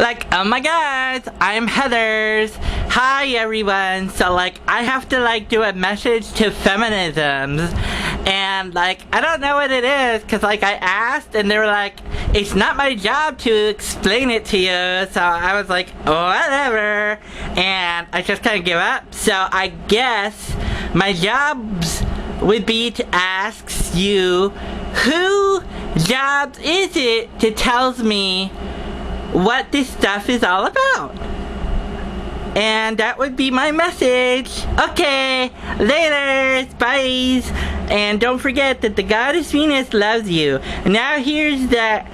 Like, oh my god, I'm Heathers. Hi everyone. So I have to do a message to feminisms. And I don't know what it is, cause I asked and they were like, it's not my job to explain it to you. So I was like, whatever. And I just kind of give up. So I guess my jobs would be to ask you, who jobs is it to tells me what this stuff is all about? And that would be my message. Okay, later, bye. And don't forget that the goddess Venus loves you. Now here's the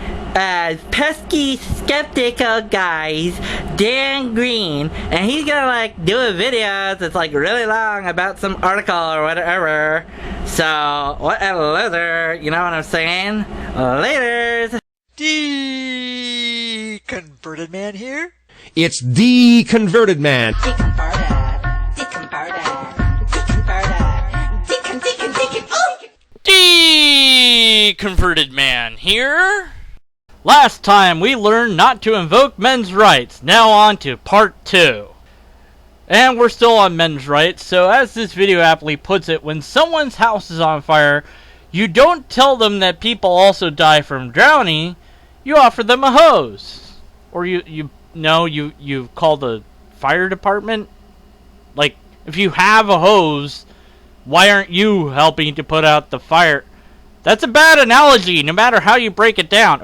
pesky skeptical guys, Dan Green, and he's gonna do a video that's really long about some article or whatever. So what a loser, you know what I'm saying? Later. Converted man here? It's the Converted Man. Converted man here. Last time we learned not to invoke men's rights. Now on to part 2. And we're still on men's rights, so as this video aptly puts it, when someone's house is on fire, you don't tell them that people also die from drowning, you offer them a hose. Or you call the fire department? If you have a hose, why aren't you helping to put out the fire? That's a bad analogy, no matter how you break it down.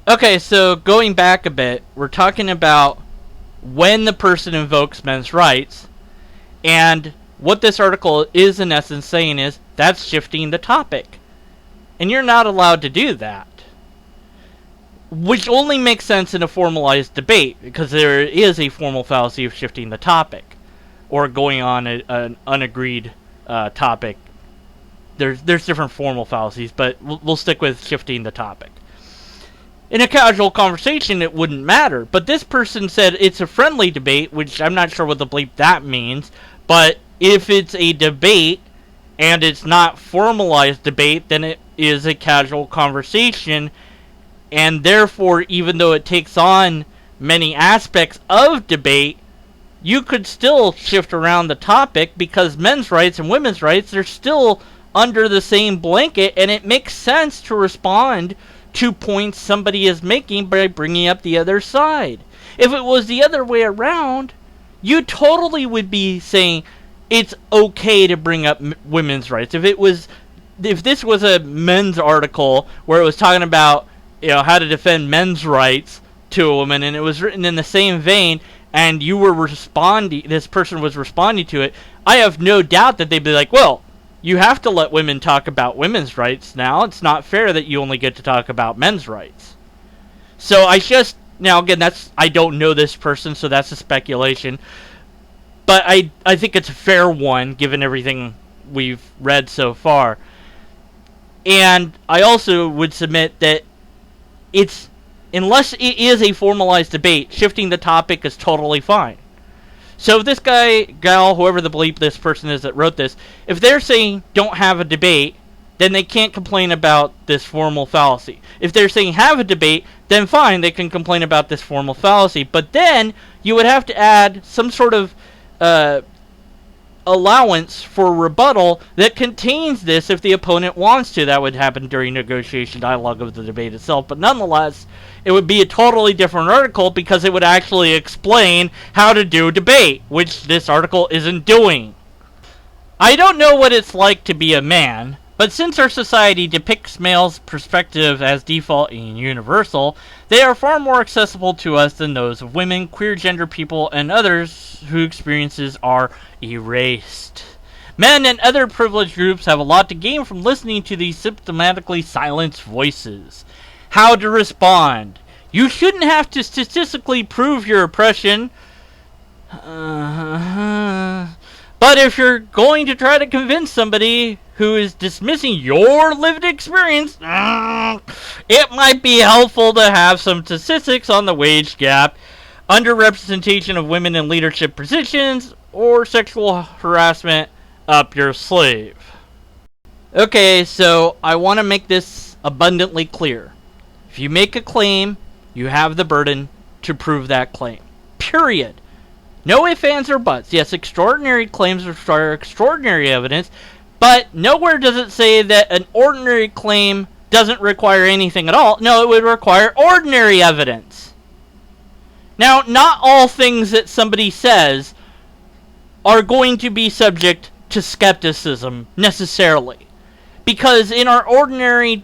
Okay, so going back a bit, we're talking about when the person invokes men's rights, and what this article is in essence saying is, that's shifting the topic. And you're not allowed to do that. Which only makes sense in a formalized debate, because there is a formal fallacy of shifting the topic, or going on an unagreed topic. There's different formal fallacies, but we'll stick with shifting the topic. In a casual conversation, it wouldn't matter, but this person said it's a friendly debate, which I'm not sure what the bleep that means, but if it's a debate, and it's not formalized debate, then it is a casual conversation, and therefore, even though it takes on many aspects of debate, you could still shift around the topic, because men's rights and women's rights are still under the same blanket, and it makes sense to respond to points somebody is making by bringing up the other side. If it was the other way around, you totally would be saying it's okay to bring up women's rights. If this was a men's article where it was talking about how to defend men's rights to a woman, and it was written in the same vein, and this person was responding to it, I have no doubt that they'd be like, well, you have to let women talk about women's rights now. It's not fair that you only get to talk about men's rights. So now again, I don't know this person, so that's a speculation, but I think it's a fair one, given everything we've read so far. And I also would submit that unless it is a formalized debate, shifting the topic is totally fine. So if this guy, gal, whoever the bleep this person is that wrote this, if they're saying don't have a debate, then they can't complain about this formal fallacy. If they're saying have a debate, then fine, they can complain about this formal fallacy. But then you would have to add some sort of allowance for rebuttal that contains this if the opponent wants to. That would happen during negotiation dialogue of the debate itself, but nonetheless, it would be a totally different article, because it would actually explain how to do debate, which this article isn't doing. I don't know what it's like to be a man, but since our society depicts males' perspective as default and universal, they are far more accessible to us than those of women, queer gender people, and others whose experiences are erased. Men and other privileged groups have a lot to gain from listening to these symptomatically silenced voices. How to respond? You shouldn't have to statistically prove your oppression. But if you're going to try to convince somebody who is dismissing your lived experience, it might be helpful to have some statistics on the wage gap, underrepresentation of women in leadership positions, or sexual harassment up your sleeve. Okay, so I want to make this abundantly clear. If you make a claim, you have the burden to prove that claim. Period. No ifs, ands, or buts. Yes, extraordinary claims require extraordinary evidence, but nowhere does it say that an ordinary claim doesn't require anything at all. No, it would require ordinary evidence. Now, not all things that somebody says are going to be subject to skepticism, necessarily. Because in our ordinary,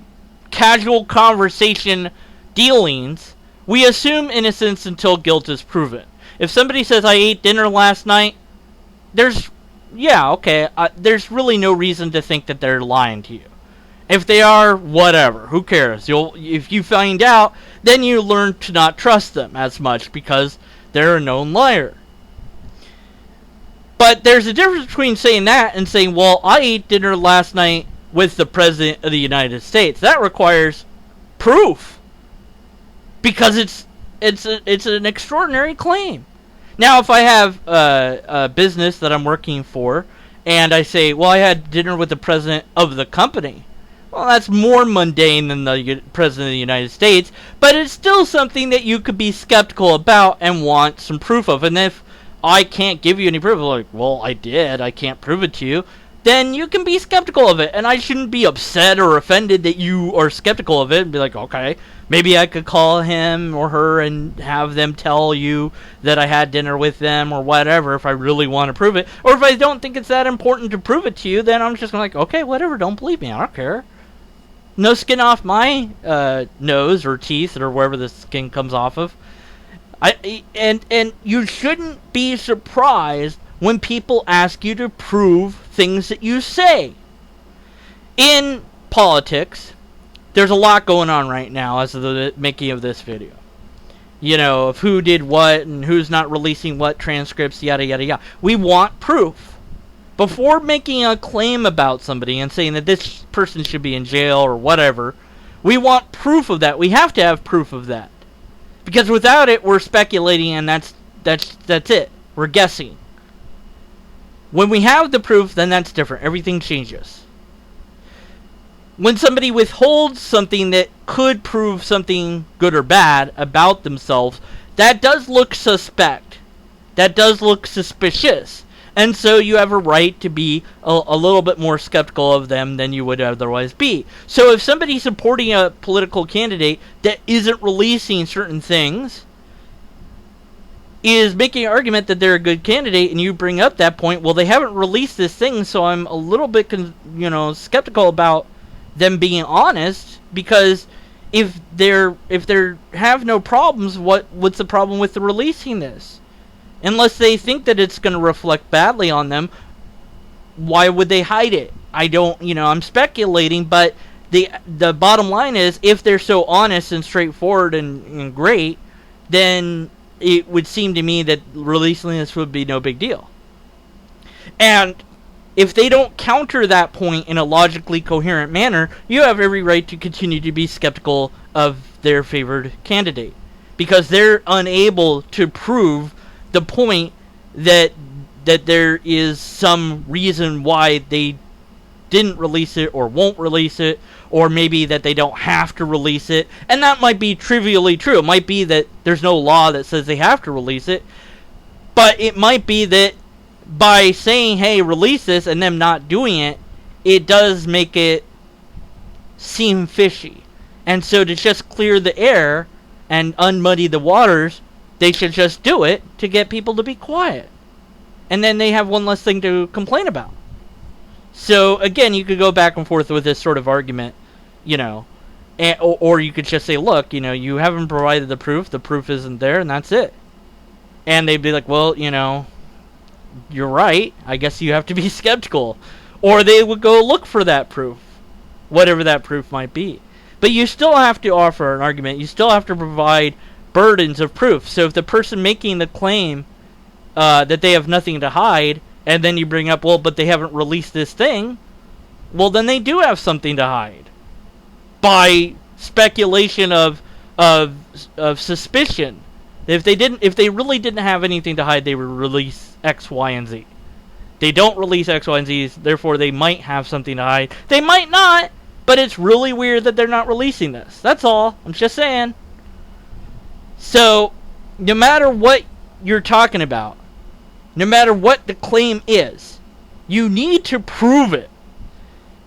casual conversation dealings, we assume innocence until guilt is proven. If somebody says, I ate dinner last night, there's really no reason to think that they're lying to you. If they are, whatever, who cares? If you find out, then you learn to not trust them as much because they're a known liar. But there's a difference between saying that and saying, well, I ate dinner last night with the President of the United States. That requires proof. Because it's an extraordinary claim. Now, if I have a business that I'm working for, and I say, well, I had dinner with the president of the company, well, that's more mundane than the president of the United States, but it's still something that you could be skeptical about and want some proof of. And if I can't give you any proof, like, well, I did, I can't prove it to you, then you can be skeptical of it. And I shouldn't be upset or offended that you are skeptical of it and be like, okay, maybe I could call him or her and have them tell you that I had dinner with them or whatever if I really want to prove it. Or if I don't think it's that important to prove it to you, then I'm just going to like, okay, whatever, don't believe me, I don't care. No skin off my nose or teeth or wherever the skin comes off of. And you shouldn't be surprised when people ask you to prove things that you say. In politics, there's a lot going on right now as of the making of this video. You know, of who did what and who's not releasing what transcripts, yada, yada, yada. We want proof. Before making a claim about somebody and saying that this person should be in jail or whatever, we want proof of that. We have to have proof of that. Because without it, we're speculating and that's it. We're guessing. When we have the proof, then that's different. Everything changes. When somebody withholds something that could prove something good or bad about themselves, that does look suspect. That does look suspicious. And so you have a right to be a little bit more skeptical of them than you would otherwise be. So if somebody's supporting a political candidate that isn't releasing certain things, is making an argument that they're a good candidate, and you bring up that point, well, they haven't released this thing, so I'm a little bit, skeptical about them being honest, because if they have no problems, what's the problem with the releasing this? Unless they think that it's going to reflect badly on them, why would they hide it? I'm speculating, but the bottom line is, if they're so honest and straightforward and great, then it would seem to me that releasing this would be no big deal. And if they don't counter that point in a logically coherent manner, you have every right to continue to be skeptical of their favored candidate. Because they're unable to prove the point that there is some reason why they didn't release it or won't release it, or maybe that they don't have to release it. And that might be trivially true. It might be that there's no law that says they have to release it, but it might be that by saying, hey, release this, and them not doing it, it does make it seem fishy. And so to just clear the air and unmuddy the waters, they should just do it to get people to be quiet. And then they have one less thing to complain about. So, again, you could go back and forth with this sort of argument, or you could just say, look, you haven't provided the proof isn't there, and that's it. And they'd be like, well, you're right, I guess you have to be skeptical. Or they would go look for that proof, whatever that proof might be. But you still have to offer an argument, you still have to provide burdens of proof. So if the person making the claim that they have nothing to hide, and then you bring up, well, but they haven't released this thing, well, then they do have something to hide. By speculation of suspicion. If they really didn't have anything to hide, they would release X, Y, and Z. They don't release X, Y, and Z, therefore they might have something to hide. They might not, but it's really weird that they're not releasing this. That's all. I'm just saying. So, no matter what you're talking about, no matter what the claim is, you need to prove it.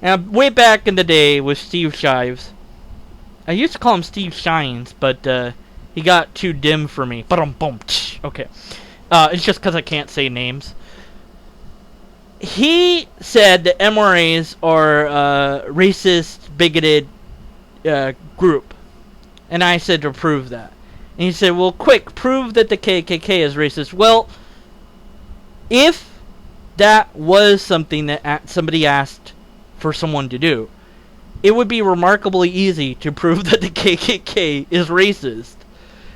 Now, way back in the day with Steve Shives, I used to call him Steve Shines, but he got too dim for me. Okay. It's just because I can't say names. He said that MRAs are a racist, bigoted group. And I said to prove that. And he said, well, quick, prove that the KKK is racist. Well, if that was something that somebody asked for someone to do, it would be remarkably easy to prove that the KKK is racist.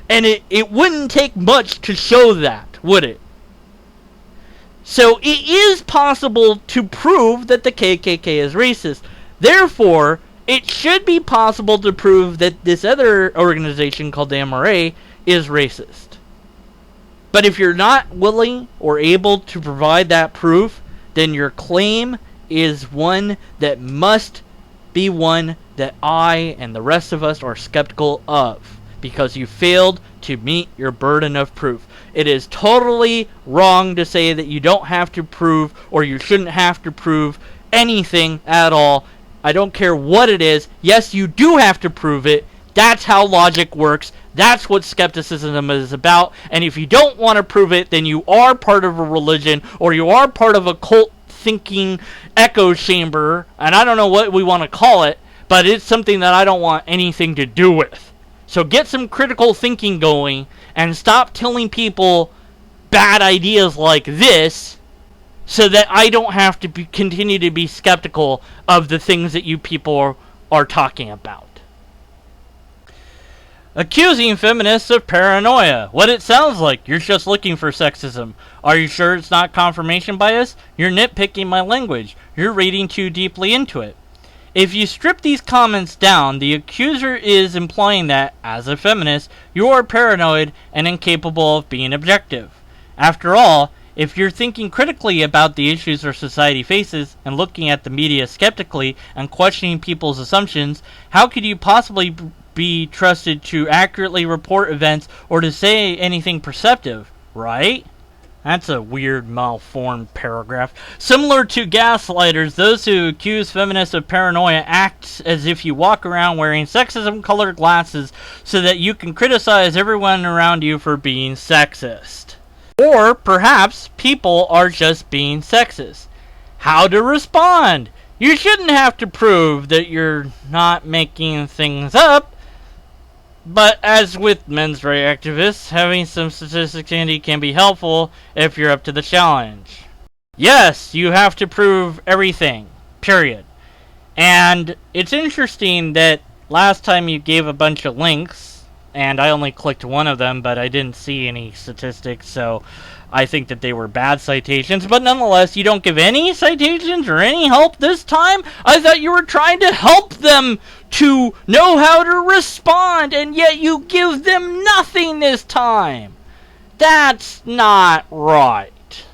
And it wouldn't take much to show that, would it? So it is possible to prove that the KKK is racist. Therefore, it should be possible to prove that this other organization called the MRA is racist. But if you're not willing or able to provide that proof, then your claim is one that must be one that I and the rest of us are skeptical of, because you failed to meet your burden of proof. It is totally wrong to say that you don't have to prove, or you shouldn't have to prove anything at all. I don't care what it is. Yes, you do have to prove it. That's how logic works. That's what skepticism is about. And if you don't want to prove it, then you are part of a religion, or you are part of a cult thinking echo chamber, and I don't know what we want to call it, but it's something that I don't want anything to do with. So get some critical thinking going, and stop telling people bad ideas like this, so that I don't have to continue to be skeptical of the things that you people are talking about. Accusing feminists of paranoia. What it sounds like. You're just looking for sexism. Are you sure it's not confirmation bias? You're nitpicking my language. You're reading too deeply into it. If you strip these comments down, the accuser is implying that, as a feminist, you are paranoid and incapable of being objective. After all, if you're thinking critically about the issues our society faces and looking at the media skeptically and questioning people's assumptions, how could you possibly be trusted to accurately report events or to say anything perceptive, right? That's a weird, malformed paragraph. Similar to gaslighters, those who accuse feminists of paranoia act as if you walk around wearing sexism-colored glasses so that you can criticize everyone around you for being sexist. Or perhaps people are just being sexist. How to respond? You shouldn't have to prove that you're not making things up. But as with men's rights activists, having some statistics handy can be helpful if you're up to the challenge. Yes, you have to prove everything. Period. And it's interesting that last time you gave a bunch of links, and I only clicked one of them, but I didn't see any statistics, so I think that they were bad citations. But nonetheless, you don't give any citations or any help this time? I thought you were trying to help them to know how to respond, and yet you give them nothing this time. That's not right.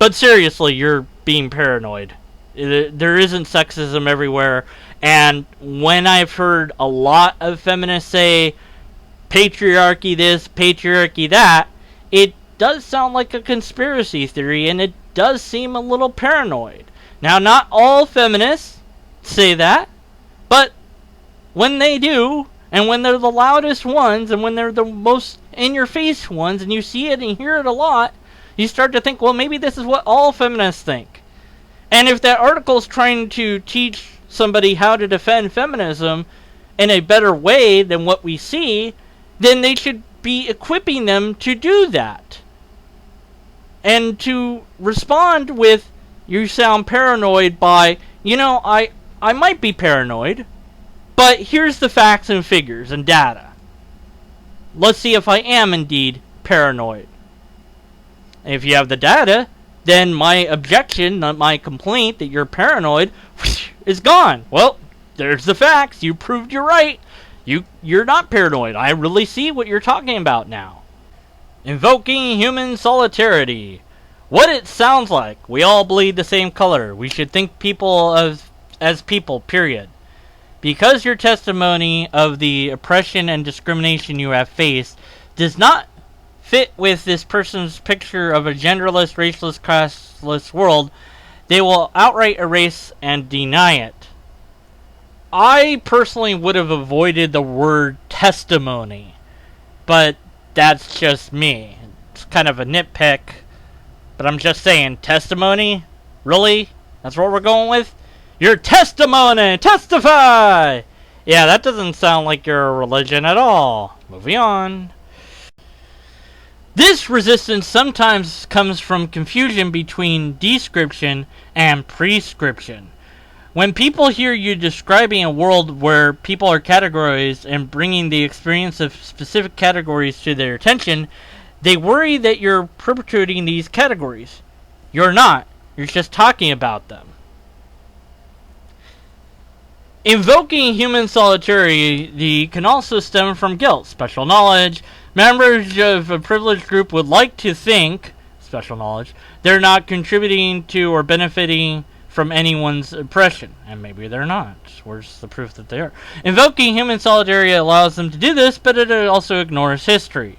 But seriously, you're being paranoid. There isn't sexism everywhere, and when I've heard a lot of feminists say patriarchy this, patriarchy that, it does sound like a conspiracy theory, and it does seem a little paranoid. Now, not all feminists say that, but when they do, and when they're the loudest ones, and when they're the most in-your-face ones, and you see it and hear it a lot, you start to think, well, maybe this is what all feminists think. And if that article's trying to teach somebody how to defend feminism in a better way than what we see, then they should be equipping them to do that. And to respond with, you sound paranoid by, you know, I might be paranoid, but here's the facts and figures and data. Let's see if I am indeed paranoid. And if you have the data, then my objection, my complaint that you're paranoid is gone. Well, there's the facts. You proved you're right. You're not paranoid. I really see what you're talking about now. Invoking human solidarity. What it sounds like. We all bleed the same color. We should think people as people, period. Because your testimony of the oppression and discrimination you have faced does not fit with this person's picture of a genderless, raceless, classless world, they will outright erase and deny it. I personally would have avoided the word testimony, but that's just me. It's kind of a nitpick, but I'm just saying, testimony? Really? That's what we're going with? Your testimony! Testify! Yeah, that doesn't sound like your religion at all. Moving on. This resistance sometimes comes from confusion between description and prescription. When people hear you describing a world where people are categorized and bringing the experience of specific categories to their attention, they worry that you're perpetuating these categories. You're not. You're just talking about them. Invoking human solidarity can also stem from guilt, special knowledge. Members of a privileged group would like to think, special knowledge, they're not contributing to or benefiting from anyone's oppression. And maybe they're not. Where's the proof that they are? Invoking human solidarity allows them to do this, but it also ignores history.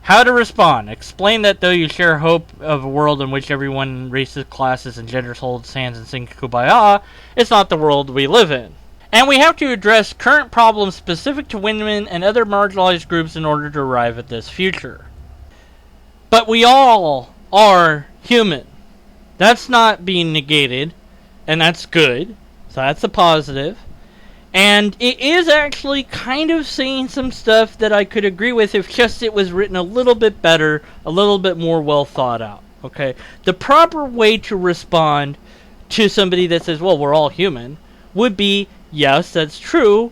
How to respond. Explain that though you share hope of a world in which everyone, races, classes, and genders holds hands and sing Kumbaya, it's not the world we live in. And we have to address current problems specific to women and other marginalized groups in order to arrive at this future. But we all are human. That's not being negated, and that's good. So that's a positive. And it is actually kind of saying some stuff that I could agree with if just it was written a little bit better, a little bit more well thought out. Okay? The proper way to respond to somebody that says, well, we're all human, would be, yes, that's true,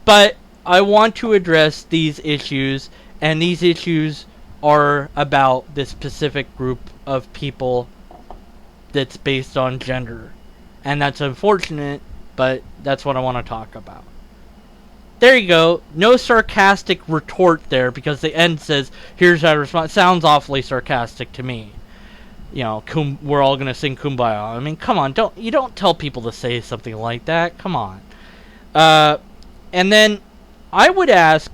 but I want to address these issues, and these issues are about this specific group of people that's based on gender. And that's unfortunate, but that's what I want to talk about. There you go. No sarcastic retort there, because the end says, here's how to respond. Sounds awfully sarcastic to me. You know, we're all going to sing Kumbaya. I mean, come on. You don't tell people to say something like that. Come on. And then I would ask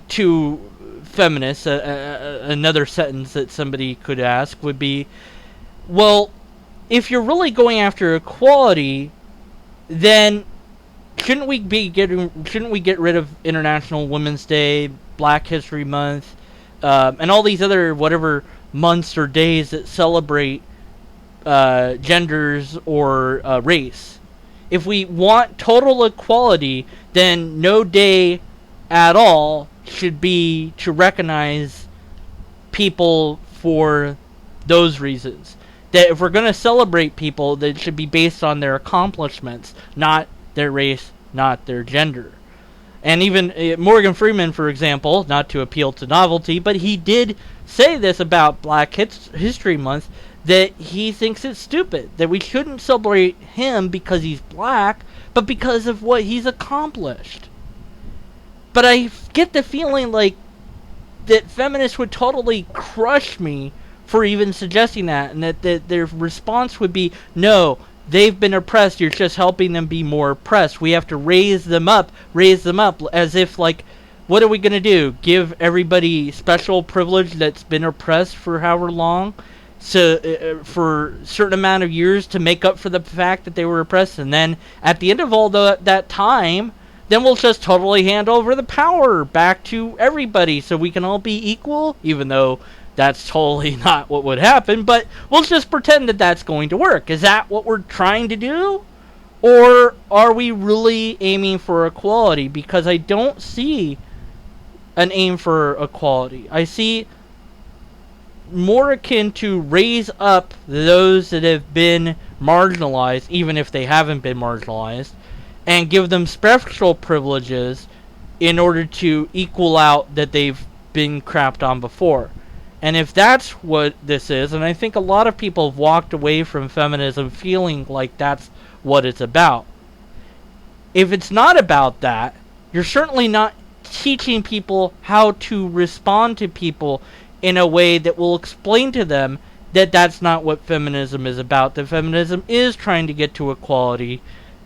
to feminists, another sentence that somebody could ask would be, well, if you're really going after equality, then shouldn't we get rid of International Women's Day, Black History Month, and all these other whatever months or days that celebrate genders or race? If we want total equality, then no day at all should be to recognize people for those reasons. That if we're going to celebrate people, that it should be based on their accomplishments, not their race, not their gender. And even Morgan Freeman, for example, not to appeal to novelty, but he did say this about Black History Month, that he thinks it's stupid, that we shouldn't celebrate him because he's black, but because of what he's accomplished. But I get the feeling like that feminists would totally crush me for even suggesting that, and that their response would be, no, they've been oppressed, you're just helping them be more oppressed. We have to raise them up, as if, like, what are we going to do? Give everybody special privilege that's been oppressed for however long? So, for a certain amount of years to make up for the fact that they were oppressed, and then at the end of all that time, then we'll just totally hand over the power back to everybody so we can all be equal, even though that's totally not what would happen, but we'll just pretend that that's going to work. Is that what we're trying to do? Or are we really aiming for equality? Because I don't see an aim for equality. I see more akin to raise up those that have been marginalized, even if they haven't been marginalized, and give them special privileges in order to equal out that they've been crapped on before. And if that's what this is, and I think a lot of people have walked away from feminism feeling like that's what it's about. If it's not about that, you're certainly not teaching people how to respond to people in a way that will explain to them that that's not what feminism is about. That feminism is trying to get to equality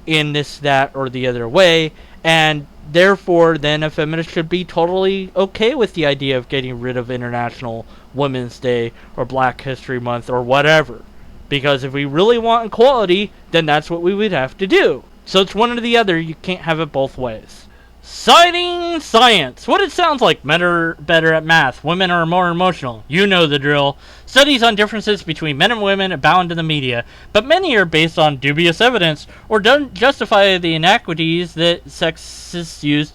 in this, that, or the other way, and therefore, then a feminist should be totally okay with the idea of getting rid of International Women's Day or Black History Month or whatever. Because if we really want equality, then that's what we would have to do. So it's one or the other. You can't have it both ways. Citing science. What it sounds like. Men are better at math. Women are more emotional. You know the drill. Studies on differences between men and women abound in the media, but many are based on dubious evidence or don't justify the inequities that sexists use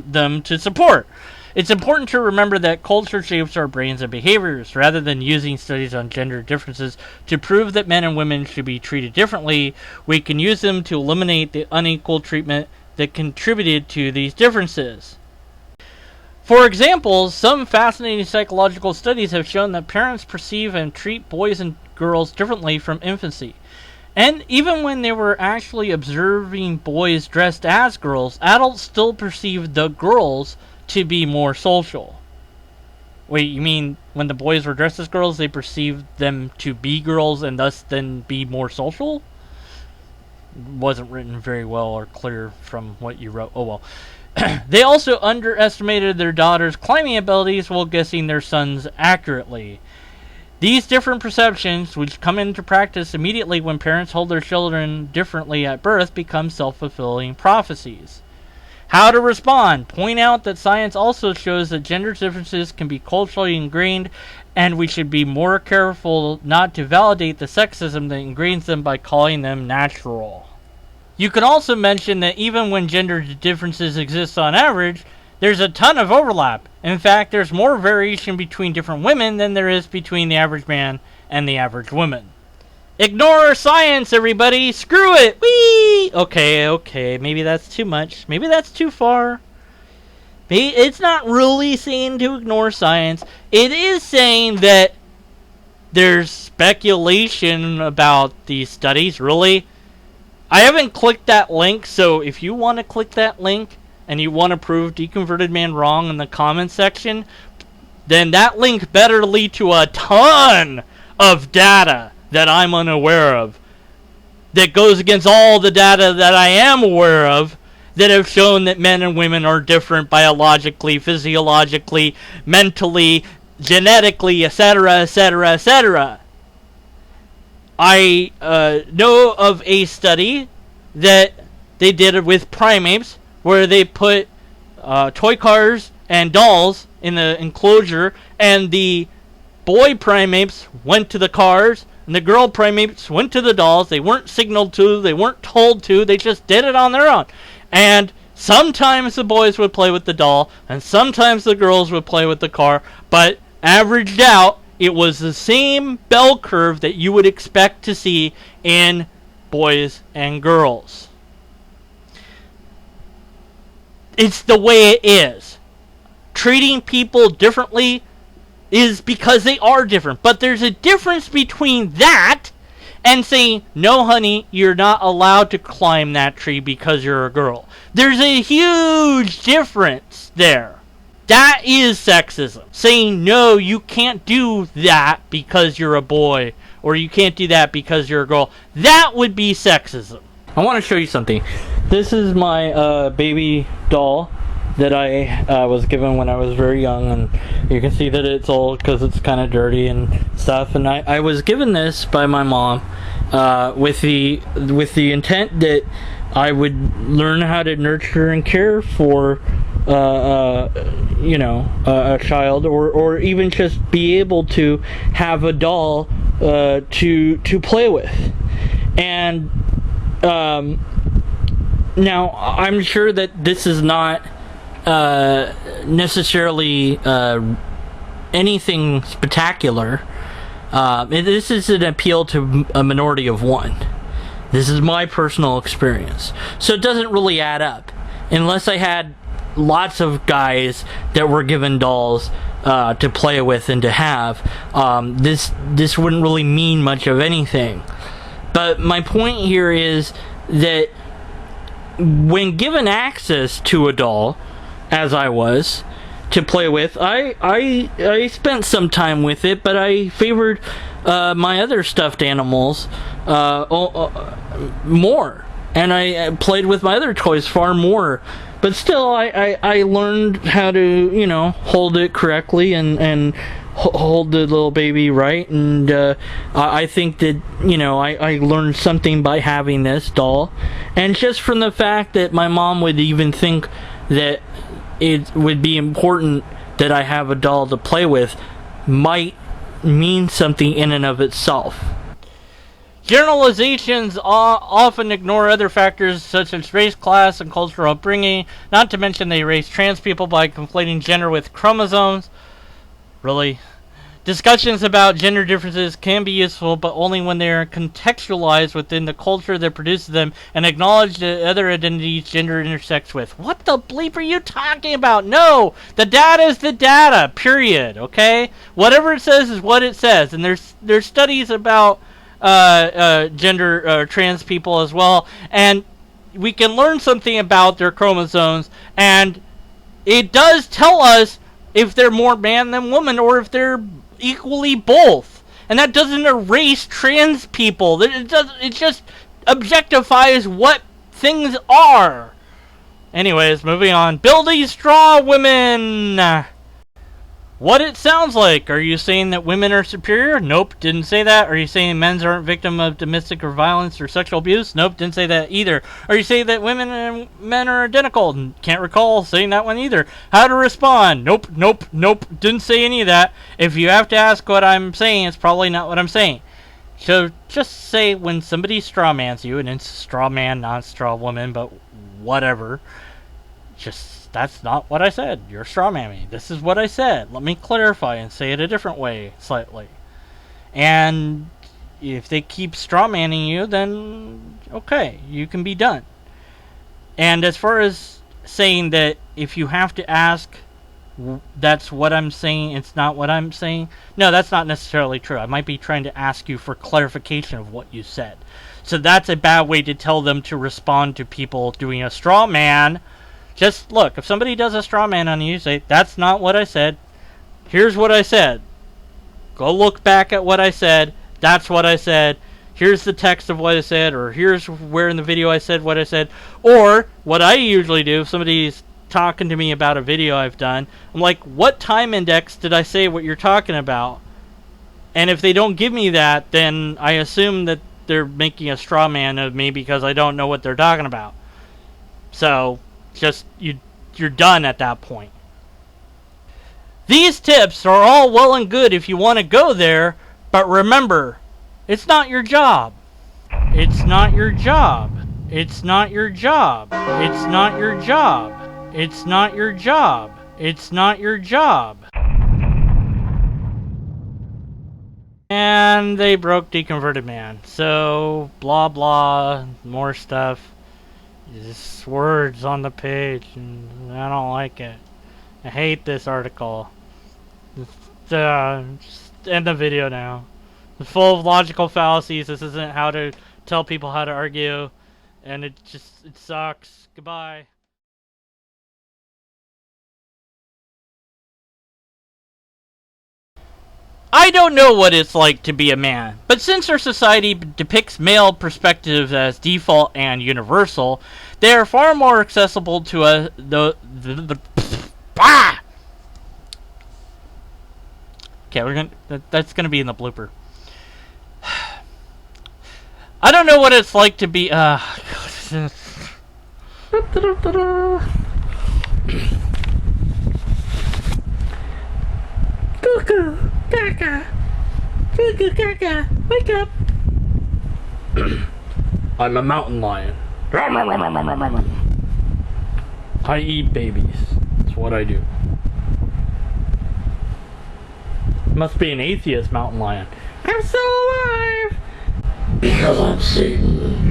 them to support. It's important to remember that culture shapes our brains and behaviors. Rather than using studies on gender differences to prove that men and women should be treated differently, we can use them to eliminate the unequal treatment that contributed to these differences. For example, some fascinating psychological studies have shown that parents perceive and treat boys and girls differently from infancy. And even when they were actually observing boys dressed as girls, adults still perceived the girls to be more social. Wait, you mean when the boys were dressed as girls, they perceived them to be girls and thus then be more social? Wasn't written very well or clear from what you wrote. Oh well. They also underestimated their daughter's climbing abilities while guessing their son's accurately. These different perceptions, which come into practice immediately when parents hold their children differently at birth, become self-fulfilling prophecies. How to respond? Point out that science also shows that gender differences can be culturally ingrained, and we should be more careful not to validate the sexism that ingrains them by calling them natural. You can also mention that even when gender differences exist on average, there's a ton of overlap. In fact, there's more variation between different women than there is between the average man and the average woman. Ignore science, everybody! Screw it! Whee! Okay, maybe that's too much. Maybe that's too far. It's not really saying to ignore science. It is saying that there's speculation about these studies, really. I haven't clicked that link, so if you want to click that link and you want to prove Deconverted Man wrong in the comments section, then that link better lead to a ton of data that I'm unaware of, that goes against all the data that I am aware of, that have shown that men and women are different biologically, physiologically, mentally, genetically, etc., etc., etc. I know of a study that they did with primates, where they put toy cars and dolls in the enclosure, and the boy primates went to the cars, and the girl primates went to the dolls. They weren't signaled to, they weren't told to, they just did it on their own. And sometimes the boys would play with the doll, and sometimes the girls would play with the car, but averaged out, it was the same bell curve that you would expect to see in boys and girls. It's the way it is. Treating people differently is because they are different. But there's a difference between that and saying, no honey, you're not allowed to climb that tree because you're a girl. There's a huge difference there. That is sexism. Saying, no, you can't do that because you're a boy, or you can't do that because you're a girl. That would be sexism. I want to show you something. This is my baby doll that I was given when I was very young, and you can see that it's old because it's kind of dirty and stuff. And I was given this by my mom with the intent that I would learn how to nurture and care for a child, or even just be able to have a doll to play with. And now I'm sure that this is not necessarily anything spectacular. This is an appeal to a minority of one. This is my personal experience, so it doesn't really add up unless I had lots of guys that were given dolls to play with and to have. This wouldn't really mean much of anything. But my point here is that when given access to a doll, as I was, to play with, I spent some time with it, but I favored my other stuffed animals more. And I played with my other toys far more But still, I learned how to, you know, hold it correctly and hold the little baby right. And I think that, you know, I learned something by having this doll. And just from the fact that my mom would even think that it would be important that I have a doll to play with might mean something in and of itself. Generalizations often ignore other factors such as race, class, and cultural upbringing, not to mention they erase trans people by conflating gender with chromosomes. Really? Discussions about gender differences can be useful, but only when they are contextualized within the culture that produces them and acknowledge the other identities gender intersects with. What the bleep are you talking about? No! The data is the data, period, okay? Whatever it says is what it says, and there's studies about gender trans people as well, and we can learn something about their chromosomes, and it does tell us if they're more man than woman or if they're equally both, and that doesn't erase trans people. It just objectifies what things are. Anyways, moving on. Building straw women. What it sounds like. Are you saying that women are superior? Nope, didn't say that. Are you saying men aren't victim of domestic or violence or sexual abuse? Nope, didn't say that either. Are you saying that women and men are identical? Can't recall saying that one either. How to respond? Nope, nope, nope, didn't say any of that. If you have to ask what I'm saying, it's probably not what I'm saying. So just say when somebody strawmans you, and it's straw man, not straw woman, but whatever, just... That's not what I said. You're strawmanning me. This is what I said. Let me clarify and say it a different way, slightly. And if they keep strawmanning you, then okay, you can be done. And as far as saying that if you have to ask, that's what I'm saying, it's not what I'm saying. No, that's not necessarily true. I might be trying to ask you for clarification of what you said. So that's a bad way to tell them to respond to people doing a straw man. Just look, if somebody does a straw man on you, say, that's not what I said. Here's what I said. Go look back at what I said. That's what I said. Here's the text of what I said, or here's where in the video I said what I said. Or, what I usually do, if somebody's talking to me about a video I've done, I'm like, what time index did I say what you're talking about? And if they don't give me that, then I assume that they're making a straw man of me because I don't know what they're talking about. So... just you're done at that point. These tips are all well and good if you want to go there, but remember, it's not your job. It's not your job. It's not your job. It's not your job. It's not your job. It's not your job. And they broke Deconverted Man. So, blah blah, more stuff. Just words on the page, and I don't like it. I hate this article. Just end the video now. It's full of logical fallacies. This isn't how to tell people how to argue, and it sucks. Goodbye. I don't know what it's like to be a man, but since our society depicts male perspectives as default and universal, they are far more accessible to us. Okay, that's gonna be in the blooper. I don't know what it's like to be. Cuckoo, caca, cuckoo, caca, wake up. I'm a mountain lion. I eat babies. That's what I do. Must be an atheist mountain lion. I'm still alive! Because I'm Satan.